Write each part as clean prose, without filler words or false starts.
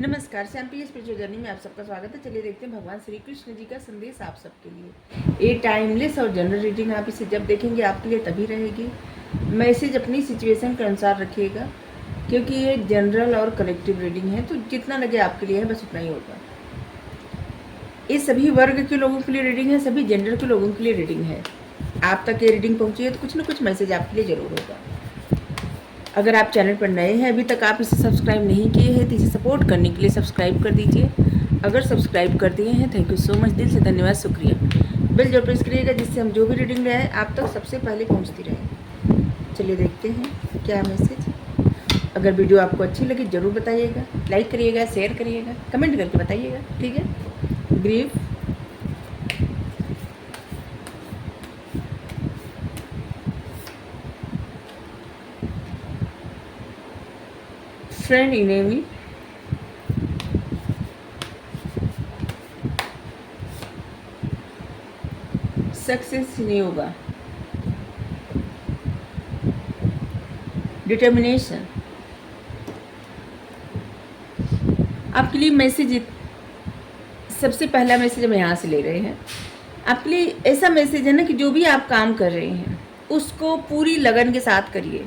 नमस्कार, श्यामप्रिय spiritual journey में आप सबका स्वागत है। चलिए देखते हैं भगवान श्री कृष्ण जी का संदेश आप सबके लिए। ये टाइमलेस और जनरल रीडिंग, आप इसे जब देखेंगे आपके लिए तभी रहेगी। मैसेज अपनी सिचुएशन के अनुसार रखिएगा, क्योंकि ये जनरल और कलेक्टिव रीडिंग है, तो जितना लगे आपके लिए है बस उतना ही होगा। ये सभी वर्ग के लोगों के लिए रीडिंग है, सभी जेंडर के लोगों के लिए रीडिंग है। आप तक ये रीडिंग पहुँची है तो कुछ ना कुछ मैसेज आपके लिए ज़रूर होगा। अगर आप चैनल पर नए हैं, अभी तक आप इसे सब्सक्राइब नहीं किए हैं, तो इसे सपोर्ट करने के लिए सब्सक्राइब कर दीजिए। अगर सब्सक्राइब कर दिए हैं, थैंक यू सो मच, दिल से धन्यवाद, शुक्रिया। बेल जरूर प्रेस करिएगा, जिससे हम जो भी रीडिंग ले आए आप तक सबसे पहले पहुंचती रहे। चलिए देखते हैं क्या मैसेज। अगर वीडियो आपको अच्छी लगी ज़रूर बताइएगा, लाइक करिएगा, शेयर करिएगा, कमेंट करके बताइएगा, ठीक है। ग्रीफ, फ्रेंड इनेमी, सक्सेस नहीं होगा, डिटर्मिनेशन। आपके लिए मैसेज, सबसे पहला मैसेज हम यहाँ से ले रहे हैं। आपके लिए ऐसा मैसेज है ना कि जो भी आप काम कर रहे हैं उसको पूरी लगन के साथ करिए,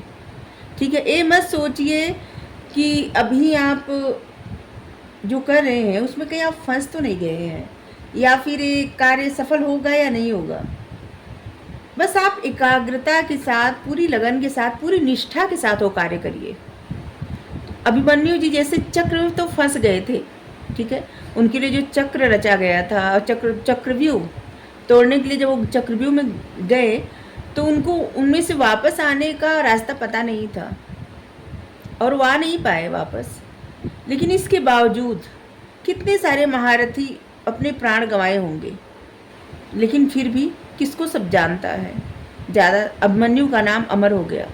ठीक है। ये मत सोचिए कि अभी आप जो कर रहे हैं उसमें कहीं आप फंस तो नहीं गए हैं, या फिर ये कार्य सफल होगा या नहीं होगा। बस आप एकाग्रता के साथ, पूरी लगन के साथ, पूरी निष्ठा के साथ वो कार्य करिए। अभिमन्यु जी जैसे चक्र तो फंस गए थे, ठीक है। उनके लिए जो चक्र रचा गया था, चक्रव्यूह तोड़ने के लिए जब वो चक्रव्यूह में गए तो उनको उनमें से वापस आने का रास्ता पता नहीं था और वो आ नहीं पाए वापस। लेकिन इसके बावजूद कितने सारे महारथी अपने प्राण गंवाए होंगे, लेकिन फिर भी किसको सब जानता है ज़्यादा, अभिमन्यु का नाम अमर हो गया।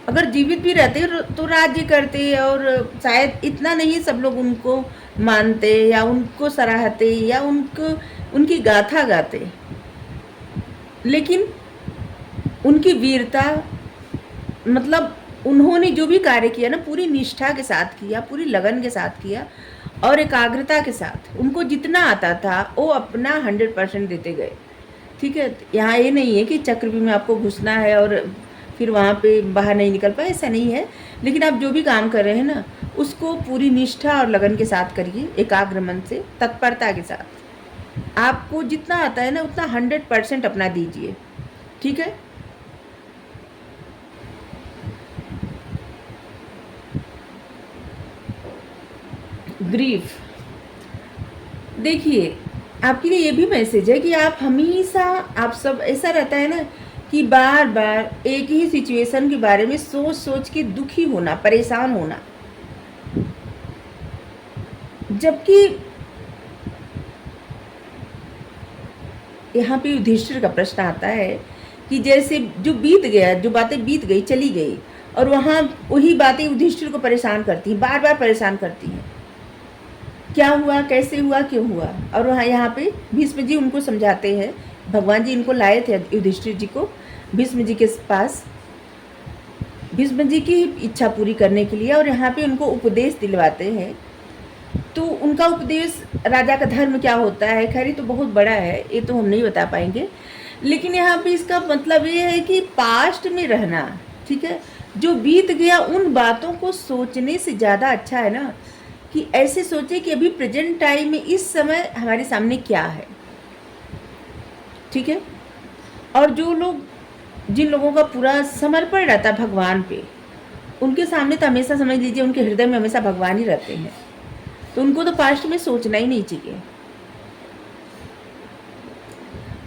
अगर जीवित भी रहते तो राज्य करते और शायद इतना नहीं सब लोग उनको मानते या उनको सराहते या उनकी गाथा गाते, लेकिन उनकी वीरता, मतलब उन्होंने जो भी कार्य किया ना पूरी निष्ठा के साथ किया, पूरी लगन के साथ किया और एकाग्रता के साथ। उनको जितना आता था वो अपना 100% देते गए, ठीक है। यहाँ ये नहीं है कि चक्रव्यूह में आपको घुसना है और फिर वहाँ पे बाहर नहीं निकल पाए, ऐसा नहीं है। लेकिन आप जो भी काम कर रहे हैं ना उसको पूरी निष्ठा और लगन के साथ करिए, एकाग्र मन से, तत्परता के साथ। आपको जितना आता है ना उतना 100% अपना दीजिए, ठीक है। ग्रीफ, देखिए आपके लिए ये भी मैसेज है कि आप हमेशा, आप सब ऐसा रहता है ना कि बार बार एक ही सिचुएशन के बारे में सोच सोच के दुखी होना, परेशान होना। जबकि यहाँ पे युधिष्ठिर का प्रश्न आता है कि जैसे जो बीत गया, जो बातें बीत गई चली गई, और वहाँ वही बातें युधिष्ठिर को परेशान करती हैं, बार बार परेशान करती हैं। क्या हुआ, कैसे हुआ, क्यों हुआ। और वहाँ यहाँ पे भीष्म जी उनको समझाते हैं। भगवान जी इनको लाए थे युधिष्ठिर जी को भीष्म जी के पास, भीष्म जी की इच्छा पूरी करने के लिए, और यहाँ पे उनको उपदेश दिलवाते हैं। तो उनका उपदेश, राजा का धर्म क्या होता है, खैर ये तो बहुत बड़ा है, ये तो हम नहीं बता पाएंगे। लेकिन यहाँ पे इसका मतलब ये है कि पास्ट में रहना, ठीक है। जो बीत गया उन बातों को सोचने से ज़्यादा अच्छा है ना कि ऐसे सोचे कि अभी प्रेजेंट टाइम में इस समय हमारे सामने क्या है, ठीक है। और जो लोग, जिन लोगों का पूरा समर्पण रहता है भगवान पे, उनके सामने तो हमेशा समझ लीजिए उनके हृदय में हमेशा भगवान ही रहते हैं, तो उनको तो पास्ट में सोचना ही नहीं चाहिए।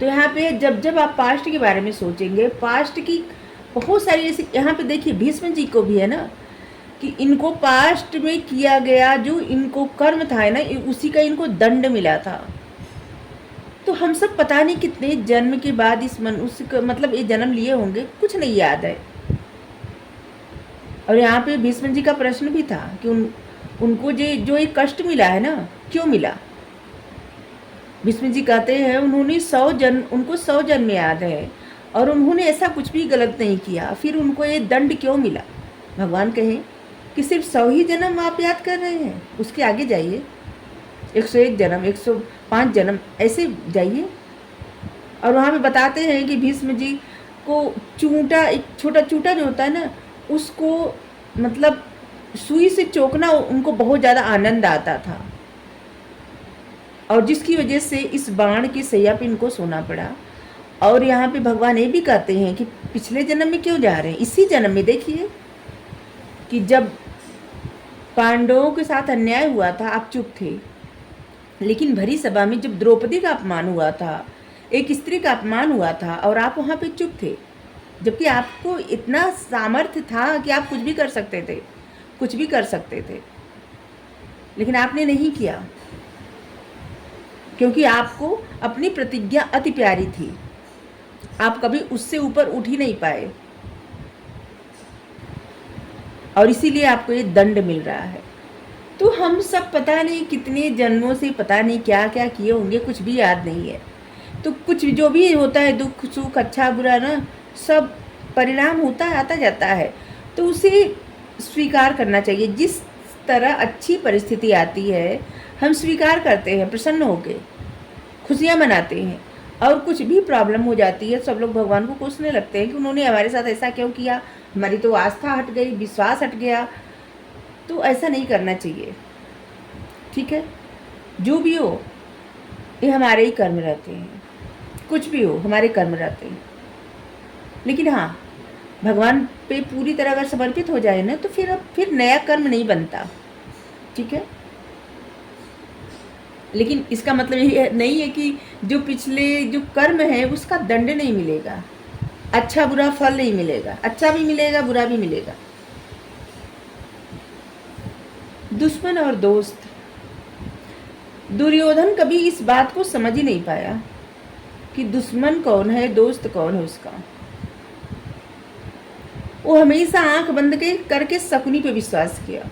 तो यहाँ पे जब जब आप पास्ट के बारे में सोचेंगे, पास्ट की बहुत सारी ऐसी, यहाँ पे देखिए भीष्म जी को भी है ना कि इनको पास्ट में किया गया जो इनको कर्म था ना, उसी का इनको दंड मिला था। तो हम सब पता नहीं कितने जन्म के बाद इस मनुष्य का, मतलब ये जन्म लिए होंगे, कुछ नहीं याद है। और यहाँ पे भीष्म जी का प्रश्न भी था कि उनको जो एक कष्ट मिला है ना, क्यों मिला। भीष्म जी कहते हैं उन्होंने 100 जन्म, उनको 100 जन्म याद है और उन्होंने ऐसा कुछ भी गलत नहीं किया, फिर उनको ये दंड क्यों मिला। भगवान कहें कि सिर्फ 100 ही जन्म आप याद कर रहे हैं? उसके आगे जाइए, 101 जन्म, 105 जन्म, ऐसे जाइए। और वहाँ पे बताते हैं कि भीष्म जी को चूंटा, एक छोटा चूंटा जो होता है ना, उसको मतलब सुई से चोकना उनको बहुत ज़्यादा आनंद आता था, और जिसकी वजह से इस बाण की सैया पे इनको सोना पड़ा। और यहाँ पे भगवान ये भी कहते हैं कि पिछले जन्म में क्यों जा रहे हैं, इसी जन्म में देखिए कि जब पांडवों के साथ अन्याय हुआ था आप चुप थे, लेकिन भरी सभा में जब द्रौपदी का अपमान हुआ था, एक स्त्री का अपमान हुआ था, और आप वहाँ पे चुप थे, जबकि आपको इतना सामर्थ्य था कि आप कुछ भी कर सकते थे, कुछ भी कर सकते थे, लेकिन आपने नहीं किया, क्योंकि आपको अपनी प्रतिज्ञा अति प्यारी थी, आप कभी उससे ऊपर उठ ही नहीं पाए, और इसीलिए आपको ये दंड मिल रहा है। तो हम सब पता नहीं कितने जन्मों से पता नहीं क्या क्या किए होंगे, कुछ भी याद नहीं है। तो कुछ जो भी होता है, दुख सुख, अच्छा बुरा ना, सब परिणाम होता है, आता जाता है, तो उसे स्वीकार करना चाहिए। जिस तरह अच्छी परिस्थिति आती है हम स्वीकार करते हैं, प्रसन्न होकर खुशियाँ मनाते हैं, और कुछ भी प्रॉब्लम हो जाती है सब लोग भगवान को कोसने लगते हैं कि उन्होंने हमारे साथ ऐसा क्यों किया, हमारी तो आस्था हट गई, विश्वास हट गया। तो ऐसा नहीं करना चाहिए, ठीक है। जो भी हो ये हमारे ही कर्म रहते हैं, कुछ भी हो हमारे कर्म रहते हैं, लेकिन हाँ भगवान पे पूरी तरह अगर समर्पित हो जाए ना, तो फिर नया कर्म नहीं बनता, ठीक है। लेकिन इसका मतलब ये नहीं है कि जो पिछले जो कर्म है उसका दंड नहीं मिलेगा, अच्छा बुरा फल नहीं मिलेगा, अच्छा भी मिलेगा बुरा भी मिलेगा। दुश्मन और दोस्त, दुर्योधन कभी इस बात को समझ ही नहीं पाया कि दुश्मन कौन है, दोस्त कौन है उसका। वो हमेशा आंख बंद करके शकुनी पे विश्वास किया,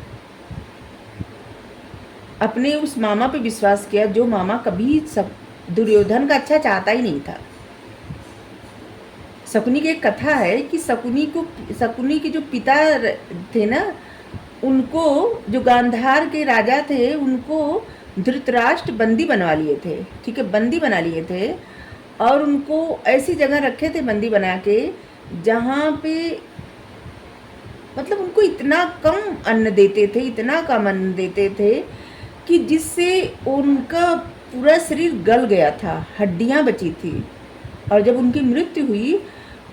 अपने उस मामा पे विश्वास किया, जो मामा कभी दुर्योधन का अच्छा चाहता ही नहीं था। शकुनी की एक कथा है कि शकुनी के जो पिता थे ना, उनको, जो गांधार के राजा थे, उनको धृतराष्ट्र बंदी बनवा लिए थे, ठीक है, बंदी बना लिए थे, और उनको ऐसी जगह रखे थे बंदी बना के जहाँ पे मतलब उनको इतना कम अन्न देते थे, इतना कम अन्न देते थे कि जिससे उनका पूरा शरीर गल गया था, हड्डियाँ बची थी, और जब उनकी मृत्यु हुई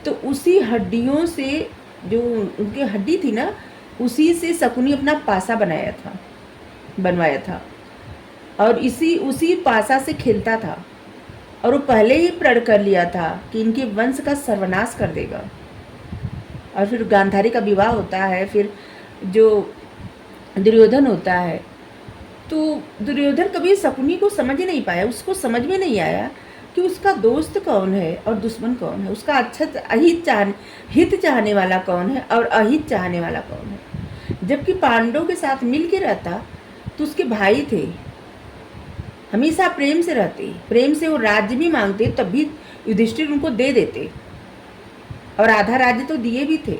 तो उसी हड्डियों से, जो उनकी हड्डी थी ना, उसी से शकुनी अपना पासा बनवाया था, और उसी पासा से खेलता था, और वो पहले ही प्रण कर लिया था कि इनके वंश का सर्वनाश कर देगा। और फिर गांधारी का विवाह होता है, फिर जो दुर्योधन होता है, तो दुर्योधन कभी शकुनी को समझ ही नहीं पाया, उसको समझ में नहीं आया कि उसका दोस्त कौन है और दुश्मन कौन है, उसका हित चाहने वाला कौन है और अहित चाहने वाला कौन है। जबकि पांडवों के साथ मिल के रहता तो उसके भाई थे, हमेशा प्रेम से रहते, प्रेम से वो राज्य भी मांगते, तब भी युधिष्ठिर उनको दे देते, और आधा राज्य तो दिए भी थे,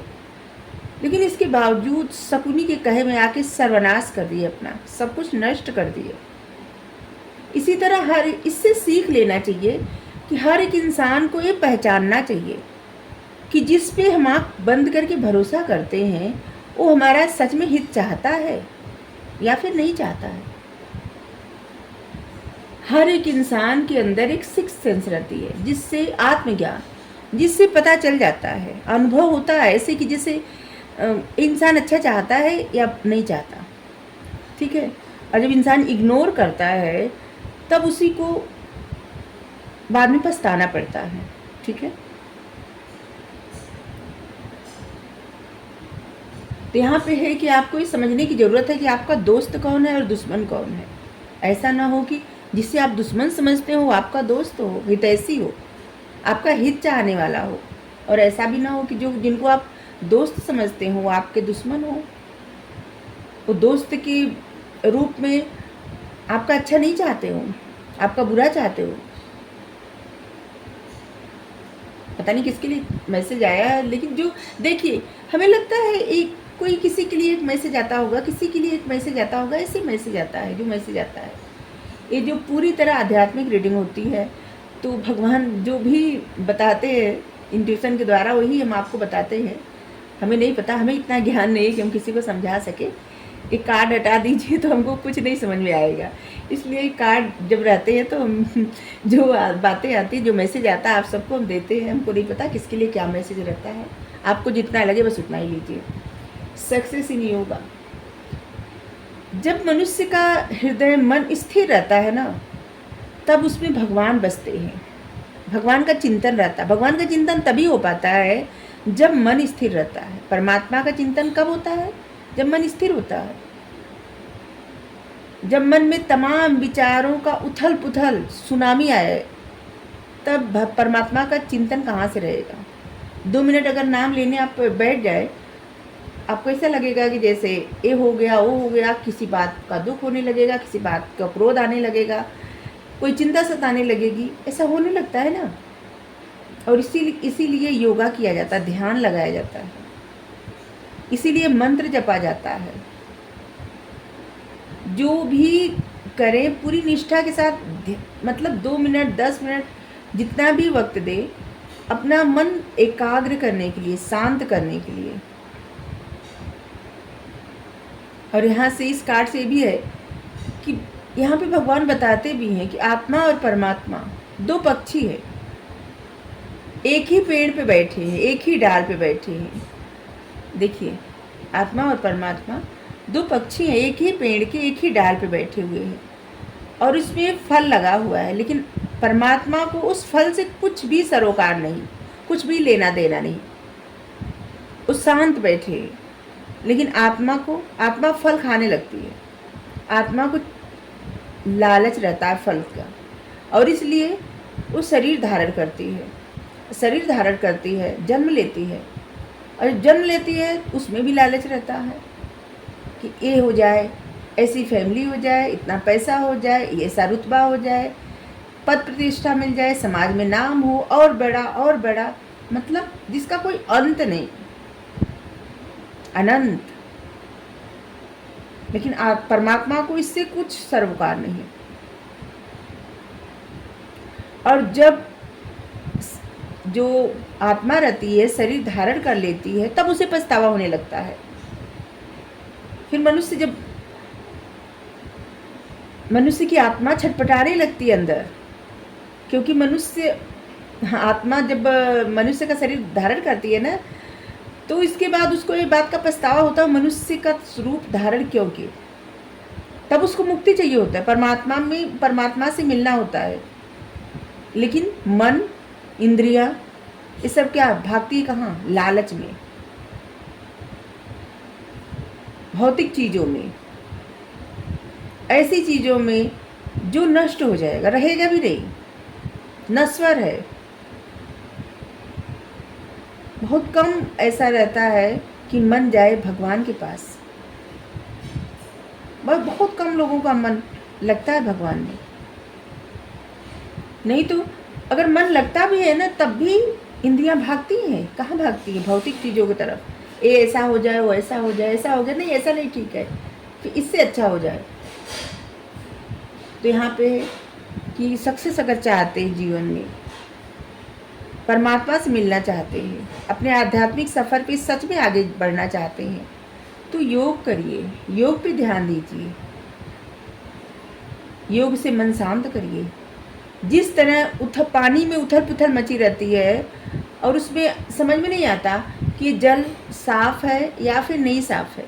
लेकिन इसके बावजूद शकुनी के कहे में आके सर्वनाश कर दिए, अपना सब कुछ नष्ट कर दिए। इसी तरह इससे सीख लेना चाहिए कि हर एक इंसान को ये पहचानना चाहिए कि जिस पे हम आँख बंद करके भरोसा करते हैं वो हमारा सच में हित चाहता है या फिर नहीं चाहता है। हर एक इंसान के अंदर एक सिक्स्थ सेंस रहती है, जिससे आत्मज्ञान, जिससे पता चल जाता है, अनुभव होता है ऐसे कि जैसे इंसान अच्छा चाहता है या नहीं चाहता, ठीक है। और जब इंसान इग्नोर करता है तब उसी को बाद में पछताना पड़ता है, ठीक है। तो यहाँ पे है कि आपको ये समझने की ज़रूरत है कि आपका दोस्त कौन है और दुश्मन कौन है। ऐसा ना हो कि जिससे आप दुश्मन समझते हो आपका दोस्त हो, हितैषी हो, आपका हित चाहने वाला हो, और ऐसा भी ना हो कि जिनको आप दोस्त समझते हो आपके दुश्मन हो, वो दोस्त के रूप में आपका अच्छा नहीं चाहते हो, आपका बुरा चाहते हो। पता नहीं किसके लिए मैसेज आया है, लेकिन जो देखिए, हमें लगता है एक कोई किसी के लिए एक मैसेज आता होगा, किसी के लिए एक मैसेज आता होगा, ऐसे मैसेज आता है जो मैसेज आता है। ये जो पूरी तरह आध्यात्मिक रीडिंग होती है, तो भगवान जो भी बताते हैं इंट्यूशन के द्वारा वही हम आपको बताते हैं। हमें नहीं पता, हमें इतना ज्ञान नहीं है कि हम किसी को समझा सके। एक कार्ड हटा दीजिए तो हमको कुछ नहीं समझ में आएगा। इसलिए कार्ड जब रहते हैं तो हम जो बातें आती, जो मैसेज आता है आप सबको हम देते हैं। हमको नहीं पता किसके लिए क्या मैसेज रहता है, आपको जितना लगे बस उतना ही लीजिए। Success in yoga. जब मनुष्य का हृदय मन स्थिर रहता है ना, तब उसमें भगवान बसते हैं, भगवान का चिंतन रहता है। भगवान का चिंतन तभी हो पाता है जब मन स्थिर रहता है। परमात्मा का चिंतन कब होता है? जब मन स्थिर होता है। जब मन में तमाम विचारों का उथल पुथल सुनामी आए, तब परमात्मा का चिंतन कहाँ से रहेगा? 2 मिनट अगर नाम लेने आप बैठ जाए, आपको ऐसा लगेगा कि जैसे ये हो गया वो हो गया, किसी बात का दुख होने लगेगा, किसी बात का क्रोध आने लगेगा, कोई चिंता सताने लगेगी, ऐसा होने लगता है ना। और इसीलिए योगा किया जाता है, ध्यान लगाया जाता है, इसीलिए मंत्र जपा जाता है। जो भी करें पूरी निष्ठा के साथ, मतलब 2 मिनट 10 मिनट जितना भी वक्त दे, अपना मन एकाग्र करने के लिए, शांत करने के लिए। और यहाँ से इस कार्ड से भी है कि यहाँ पे भगवान बताते भी हैं कि आत्मा और परमात्मा 2 पक्षी है, एक ही पेड़ पे बैठे हैं, एक ही डाल पे बैठे हैं। देखिए, आत्मा और परमात्मा 2 पक्षी हैं, एक ही पेड़ के एक ही डाल पे बैठे हुए हैं, और उसमें फल लगा हुआ है। लेकिन परमात्मा को उस फल से कुछ भी सरोकार नहीं, कुछ भी लेना देना नहीं, वो शांत बैठे हैं। लेकिन आत्मा फल खाने लगती है। आत्मा को लालच रहता है फल का, और इसलिए वो शरीर धारण करती है, जन्म लेती है। और जन्म लेती है उसमें भी लालच रहता है कि ये हो जाए, ऐसी फैमिली हो जाए, इतना पैसा हो जाए, ऐसा रुतबा हो जाए, पद प्रतिष्ठा मिल जाए, समाज में नाम हो, और बड़ा, मतलब जिसका कोई अंत नहीं, अनंत। लेकिन परमात्मा को इससे कुछ सरोकार नहीं। और जब जो आत्मा रहती है, शरीर धारण कर लेती है, तब उसे पछतावा होने लगता है। फिर मनुष्य की आत्मा छटपटाने लगती है अंदर, क्योंकि आत्मा जब मनुष्य का शरीर धारण करती है ना, तो इसके बाद उसको ये बात का पछतावा होता है, मनुष्य का रूप धारण क्यों किया। तब उसको मुक्ति चाहिए होता है, परमात्मा से मिलना होता है। लेकिन मन, इंद्रियां, ये सब क्या भागती है कहाँ? लालच में, भौतिक चीज़ों में, ऐसी चीज़ों में जो नष्ट हो जाएगा, रहेगा भी नहीं, नश्वर है। बहुत कम ऐसा रहता है कि मन जाए भगवान के पास। बहुत कम लोगों का मन लगता है भगवान में। नहीं तो अगर मन लगता भी है ना, तब भी इंद्रियां भागती हैं। कहाँ भागती हैं? भौतिक चीज़ों की तरफ। ये ऐसा हो जाए, वो ऐसा हो जाए, ऐसा हो जाए, नहीं ऐसा नहीं ठीक है, फिर इससे अच्छा हो जाए। तो यहाँ पे है कि सक्सेस अगर चाहते हैं जीवन में, परमात्मा से मिलना चाहते हैं, अपने आध्यात्मिक सफ़र पे सच में आगे बढ़ना चाहते हैं, तो योग करिए, योग पे ध्यान दीजिए, योग से मन शांत करिए। जिस तरह पानी में उथल पुथल मची रहती है, और उसमें समझ में नहीं आता कि जल साफ है या फिर नहीं साफ है,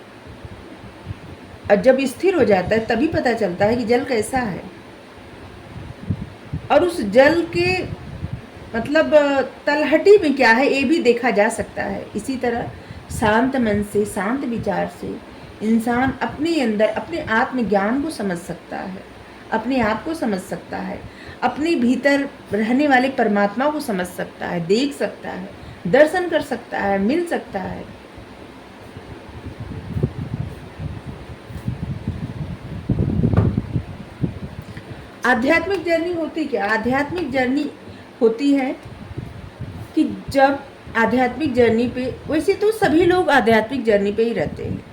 और जब स्थिर हो जाता है तभी पता चलता है कि जल कैसा है। और उस जल के मतलब तलहटी में क्या है, ये भी देखा जा सकता है। इसी तरह शांत मन से, शांत विचार से इंसान अपने अंदर अपने आत्मज्ञान को समझ सकता है, अपने आप को समझ सकता है, अपने भीतर रहने वाले परमात्मा को समझ सकता है, देख सकता है, दर्शन कर सकता है, मिल सकता है। आध्यात्मिक जर्नी होती क्या? आध्यात्मिक जर्नी होती है कि जब आध्यात्मिक जर्नी पे, वैसे तो सभी लोग आध्यात्मिक जर्नी पे ही रहते हैं,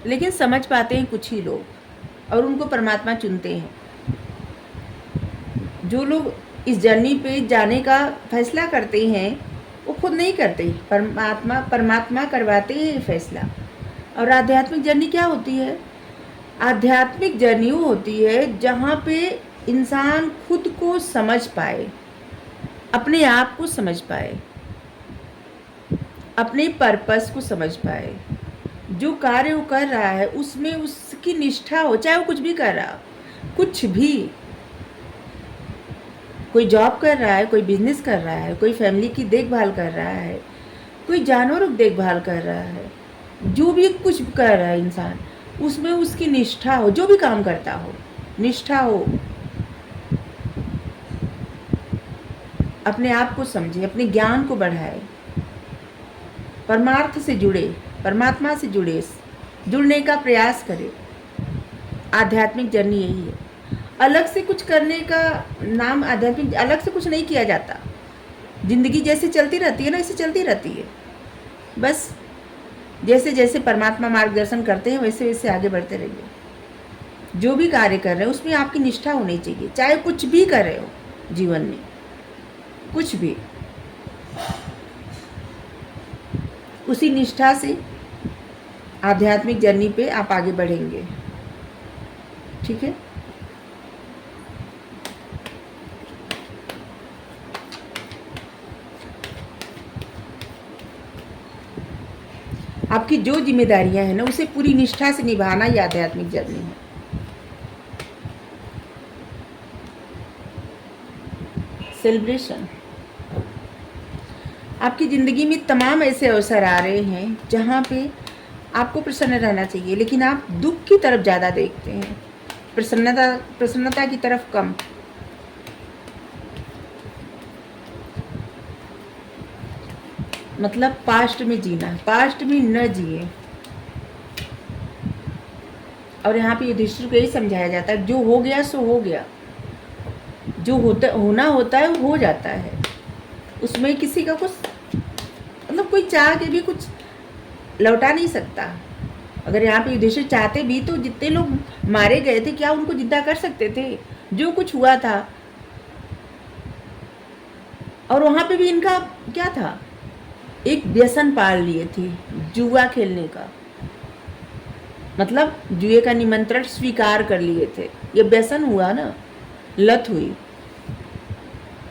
लेकिन समझ पाते हैं कुछ ही लोग और उनको परमात्मा चुनते हैं। जो लोग इस जर्नी पे जाने का फैसला करते हैं वो खुद नहीं करते, परमात्मा करवाते हैं ये फैसला। और आध्यात्मिक जर्नी क्या होती है? आध्यात्मिक जर्नी वो होती है जहाँ पे इंसान खुद को समझ पाए, अपने आप को समझ पाए, अपने पर्पस को समझ पाए, जो कार्य वो कर रहा है उसमें उसकी निष्ठा हो, चाहे वो कुछ भी कर रहा हो, कुछ भी। कोई जॉब कर रहा है, कोई बिजनेस कर रहा है, कोई फैमिली की देखभाल कर रहा है, कोई जानवरों की देखभाल कर रहा है, जो भी कुछ कर रहा है इंसान, उसमें उसकी निष्ठा हो, जो भी काम करता हो निष्ठा हो, अपने आप को समझे, अपने ज्ञान को बढ़ाए, परमार्थ से जुड़े, परमात्मा से जुड़ने का प्रयास करे। आध्यात्मिक जर्नी यही है। अलग से कुछ करने का नाम आध्यात्मिक, अलग से कुछ नहीं किया जाता। जिंदगी जैसे चलती रहती है ना, ऐसे चलती रहती है। बस जैसे जैसे परमात्मा मार्गदर्शन करते हैं वैसे वैसे आगे बढ़ते रहिए। जो भी कार्य कर रहे हो उसमें आपकी निष्ठा होनी चाहिए, चाहे कुछ भी कर रहे हो जीवन में, कुछ भी उसी निष्ठा से आध्यात्मिक जर्नी पे आप आगे बढ़ेंगे। ठीक है। आपकी जो जिम्मेदारियां हैं ना उसे पूरी निष्ठा से निभाना ही आध्यात्मिक जर्नी है। सेलिब्रेशन। आपकी ज़िंदगी में तमाम ऐसे अवसर आ रहे हैं जहाँ पे आपको प्रसन्न रहना चाहिए, लेकिन आप दुख की तरफ ज़्यादा देखते हैं, प्रसन्नता की तरफ कम। मतलब पास्ट में जीना, पास्ट में न जिए। और यहाँ पे युधिष्ठिर को यही समझाया जाता है, जो हो गया सो हो गया, जो होना होता है वो हो जाता है, उसमें किसी का कुछ मतलब कोई चाह के भी कुछ लौटा नहीं सकता। अगर यहाँ पे युधिष्ठिर चाहते भी तो जितने लोग मारे गए थे क्या उनको जिंदा कर सकते थे? जो कुछ हुआ था। और वहाँ पे भी इनका क्या था, एक व्यसन पाल लिए थे, जुआ खेलने का। मतलब जुए का निमंत्रण स्वीकार कर लिए थे। ये व्यसन हुआ ना, लत हुई।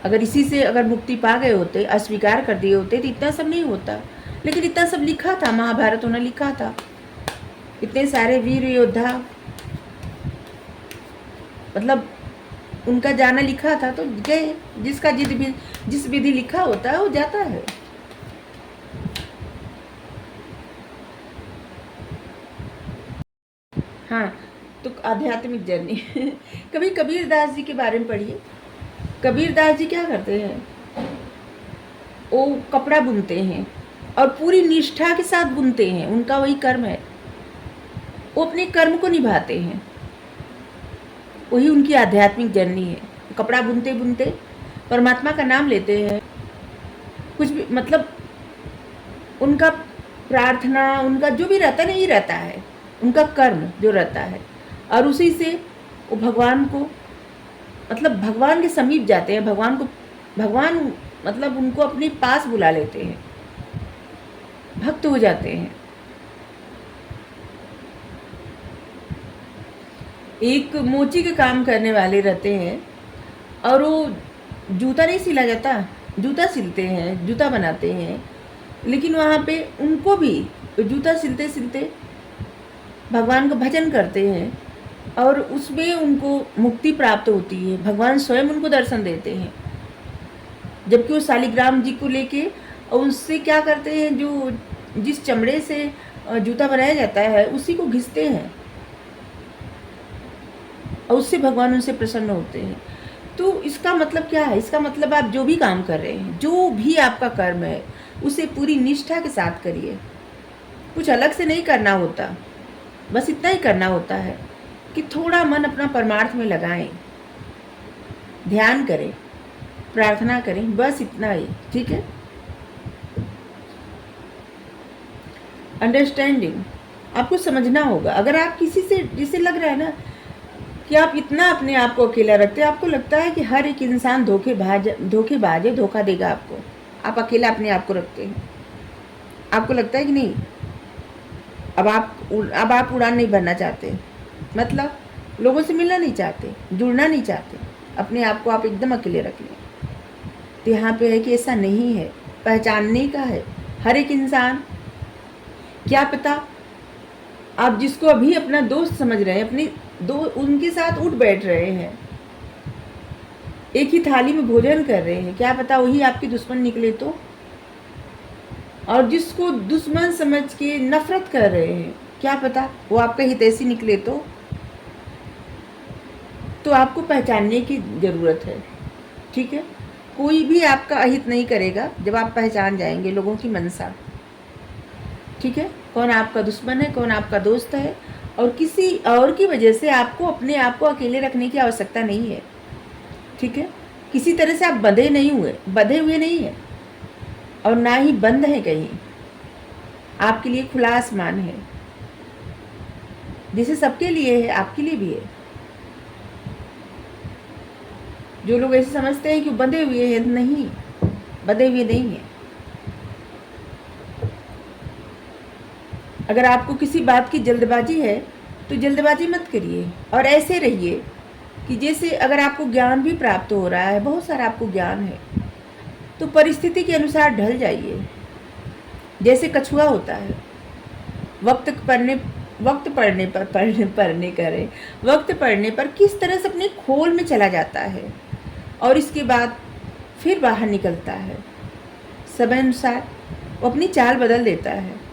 अगर इसी से अगर मुक्ति पा गए होते, अस्वीकार कर दिए होते तो इतना सब नहीं होता। लेकिन इतना सब लिखा था, महाभारत उन्होंने लिखा था, इतने सारे वीर योद्धा, मतलब उनका जाना लिखा था तो गए। जिसका जिस विधि लिखा होता है वो जाता है। हाँ, तो आध्यात्मिक जर्नी कभी कबीरदास जी के बारे में पढ़िए। कबीरदास जी क्या करते हैं, वो कपड़ा बुनते हैं और पूरी निष्ठा के साथ बुनते हैं, उनका वही कर्म है। वो अपने कर्म को निभाते हैं, वही उनकी आध्यात्मिक जर्नी है। कपड़ा बुनते बुनते परमात्मा का नाम लेते हैं। कुछ भी मतलब उनका प्रार्थना, उनका जो भी रहता है नहीं रहता है, उनका कर्म जो रहता है, और उसी से वो भगवान को मतलब भगवान के समीप जाते हैं। भगवान मतलब उनको अपने पास बुला लेते हैं, भक्त हो जाते हैं। एक मोची के काम करने वाले रहते हैं और वो जूता नहीं सिला जाता, जूता सिलते हैं, जूता बनाते हैं। लेकिन वहाँ पे उनको भी जूता सिलते सिलते भगवान का भजन करते हैं और उसमें उनको मुक्ति प्राप्त होती है। भगवान स्वयं उनको दर्शन देते हैं। जबकि वो शालिग्राम जी को लेके और उससे क्या करते हैं, जो जिस चमड़े से जूता बनाया जाता है उसी को घिसते हैं और उससे भगवान उनसे प्रसन्न होते हैं। तो इसका मतलब क्या है? इसका मतलब आप जो भी काम कर रहे हैं, जो भी आपका कर्म है, उसे पूरी निष्ठा के साथ करिए। कुछ अलग से नहीं करना होता, बस इतना ही करना होता है कि थोड़ा मन अपना परमार्थ में लगाएं, ध्यान करें, प्रार्थना करें, बस इतना ही। ठीक है। अंडरस्टैंडिंग, आपको समझना होगा। अगर आप किसी से, जिसे लग रहा है ना कि आप इतना अपने आप को अकेला रखते हैं, आपको लगता है कि हर एक इंसान धोखेबाज है, धोखा देगा आपको, आप अकेला अपने आप को रखते हैं, आपको लगता है कि नहीं, अब आप उड़ान नहीं भरना चाहते, मतलब लोगों से मिलना नहीं चाहते, जुड़ना नहीं चाहते, अपने आप को आप एकदम अकेले रख लें। तो यहाँ पे है कि ऐसा नहीं है, पहचानने का है हर एक इंसान। क्या पता आप जिसको अभी अपना दोस्त समझ रहे हैं, अपने उनके साथ उठ बैठ रहे हैं, एक ही थाली में भोजन कर रहे हैं, क्या पता वही आपके दुश्मन निकले तो। और जिसको दुश्मन समझ के नफरत कर रहे हैं, क्या पता वो आपका हितैषी निकले तो आपको पहचानने की ज़रूरत है, ठीक है। कोई भी आपका अहित नहीं करेगा जब आप पहचान जाएंगे लोगों की मनसा, ठीक है, कौन आपका दुश्मन है, कौन आपका दोस्त है। और किसी और की वजह से आपको अपने आप को अकेले रखने की आवश्यकता नहीं है, ठीक है। किसी तरह से आप बंधे हुए नहीं हैं, और ना ही बंद हैं कहीं। आपके लिए खुला आसमान है, जैसे सबके लिए है, आपके लिए भी है। जो लोग ऐसे समझते हैं कि बंधे हुए हैं, नहीं, बंधे हुए नहीं हैं। अगर आपको किसी बात की जल्दबाजी है तो जल्दबाजी मत करिए, और ऐसे रहिए कि जैसे अगर आपको ज्ञान भी प्राप्त हो रहा है, बहुत सारा आपको ज्ञान है, तो परिस्थिति के अनुसार ढल जाइए। जैसे कछुआ होता है, वक्त पड़ने पर किस तरह से अपने खोल में चला जाता है और इसके बाद फिर बाहर निकलता है, समय अनुसार वो अपनी चाल बदल देता है।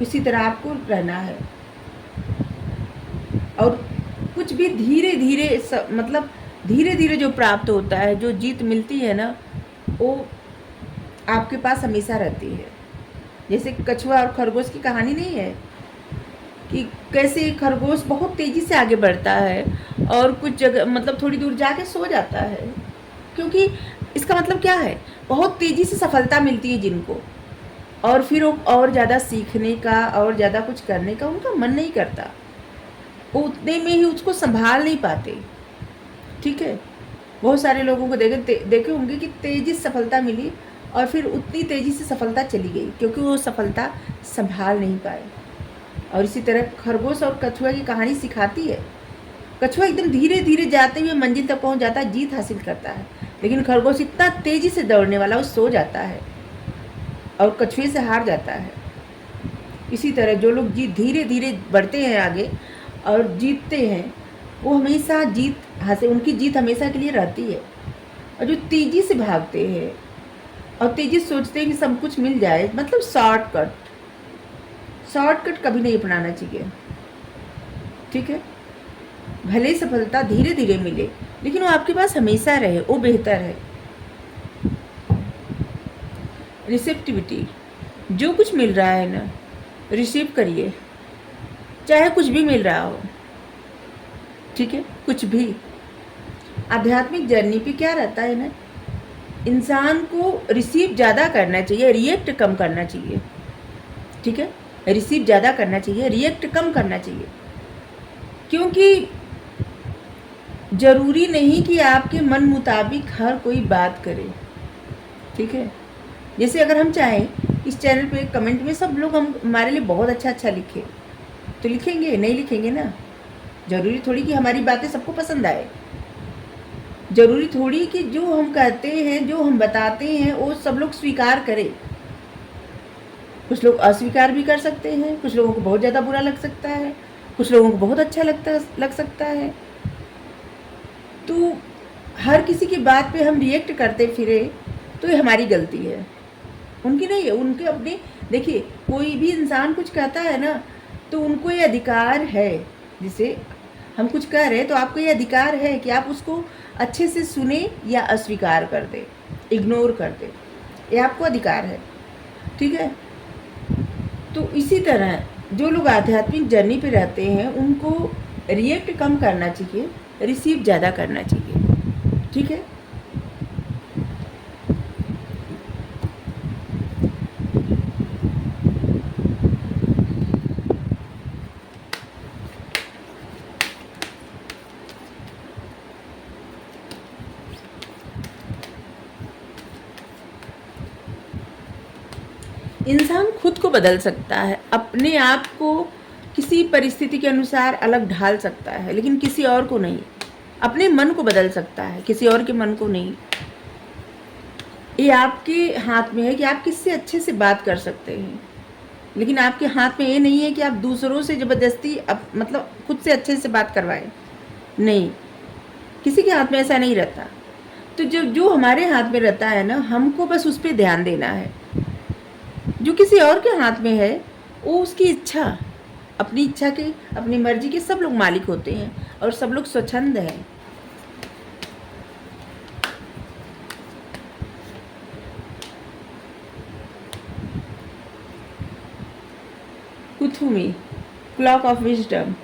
इसी तरह आपको रहना है, और कुछ भी धीरे धीरे जो प्राप्त होता है, जो जीत मिलती है ना, वो आपके पास हमेशा रहती है। जैसे कछुआ और खरगोश की कहानी नहीं है कि कैसे खरगोश बहुत तेज़ी से आगे बढ़ता है और कुछ जगह मतलब थोड़ी दूर जाके सो जाता है, क्योंकि इसका मतलब क्या है, बहुत तेज़ी से सफलता मिलती है जिनको, और फिर वो और ज़्यादा सीखने का और ज़्यादा कुछ करने का उनका मन नहीं करता, वो उतने में ही उसको संभाल नहीं पाते, ठीक है। बहुत सारे लोगों को देखे होंगे कि तेज़ी से सफलता मिली और फिर उतनी तेज़ी से सफलता चली गई, क्योंकि वो सफलता संभाल नहीं पाए। और इसी तरह खरगोश और कछुआ की कहानी सिखाती है। कछुआ एकदम धीरे धीरे जाते हुए मंजिल तक पहुंच जाता है, जीत हासिल करता है, लेकिन खरगोश इतना तेज़ी से दौड़ने वाला वो सो जाता है और कछुए से हार जाता है। इसी तरह जो लोग धीरे धीरे बढ़ते हैं आगे और जीतते हैं, वो हमेशा उनकी जीत हमेशा के लिए रहती है। और जो तेज़ी से भागते हैं और तेज़ी से सोचते हैं कि सब कुछ मिल जाए, मतलब शॉर्टकट कभी नहीं अपनाना चाहिए, ठीक है। भले सफलता धीरे धीरे मिले, लेकिन वो आपके पास हमेशा रहे, वो बेहतर है। रिसेप्टिविटी, जो कुछ मिल रहा है ना, रिसीव करिए, चाहे कुछ भी मिल रहा हो, ठीक है, कुछ भी। आध्यात्मिक जर्नी पे क्या रहता है ना, इंसान को रिसीव ज़्यादा करना चाहिए, रिएक्ट कम करना चाहिए, ठीक है। रिसीव ज़्यादा करना चाहिए, रिएक्ट कम करना चाहिए, क्योंकि ज़रूरी नहीं कि आपके मन मुताबिक हर कोई बात करे, ठीक है। जैसे अगर हम चाहें इस चैनल पे कमेंट में सब लोग हमारे लिए बहुत अच्छा लिखे तो लिखेंगे, नहीं लिखेंगे ना। ज़रूरी थोड़ी कि हमारी बातें सबको पसंद आए, ज़रूरी थोड़ी कि जो हम कहते हैं, जो हम बताते हैं, वो सब लोग स्वीकार करें। कुछ लोग अस्वीकार भी कर सकते हैं, कुछ लोगों को बहुत ज़्यादा बुरा लग सकता है, कुछ लोगों को बहुत अच्छा लग सकता है। तो हर किसी की बात पे हम रिएक्ट करते फिरे तो ये हमारी गलती है, उनकी नहीं है। उनके अपने, देखिए कोई भी इंसान कुछ कहता है ना, तो उनको ये अधिकार है, जिसे हम कुछ कह रहे हैं तो आपको ये अधिकार है कि आप उसको अच्छे से सुने या अस्वीकार कर दे, इग्नोर कर दे, ये आपको अधिकार है, ठीक है। तो इसी तरह जो लोग आध्यात्मिक जर्नी पे रहते हैं, उनको रिएक्ट कम करना चाहिए, रिसीव ज़्यादा करना चाहिए, ठीक है। इंसान खुद को बदल सकता है, अपने आप को किसी परिस्थिति के अनुसार अलग ढाल सकता है, लेकिन किसी और को नहीं। अपने मन को बदल सकता है, किसी और के मन को नहीं। ये आपके हाथ में है कि आप किससे अच्छे से बात कर सकते हैं, लेकिन आपके हाथ में ये नहीं है कि आप दूसरों से ज़बरदस्ती मतलब खुद से अच्छे से बात करवाएं। नहीं, किसी के हाथ में ऐसा नहीं रहता। तो जो हमारे हाथ में रहता है ना, हमको बस उस पर ध्यान देना है। जो किसी और के हाथ में है वो उसकी इच्छा, अपनी इच्छा के, अपनी मर्जी के सब लोग मालिक होते हैं और सब लोग स्वच्छंद हैं। Kuthumi, clock of wisdom.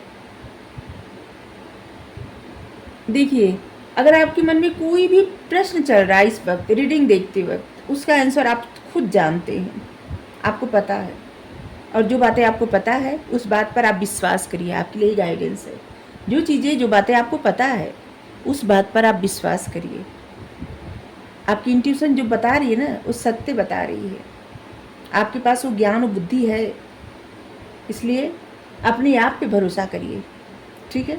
देखिए, अगर आपके मन में कोई भी प्रश्न चल रहा है इस वक्त रीडिंग देखते वक्त, उसका आंसर आप खुद जानते हैं, आपको पता है। और जो बातें आपको पता है उस बात पर आप विश्वास करिए, आपके लिए गाइडेंस है। जो चीज़ें, जो बातें आपको पता है उस बात पर आप विश्वास करिए। आपकी इंट्यूशन जो बता रही है ना, वो सत्य बता रही है। आपके पास वो ज्ञान और बुद्धि है, इसलिए अपने आप पे भरोसा करिए। ठीक है।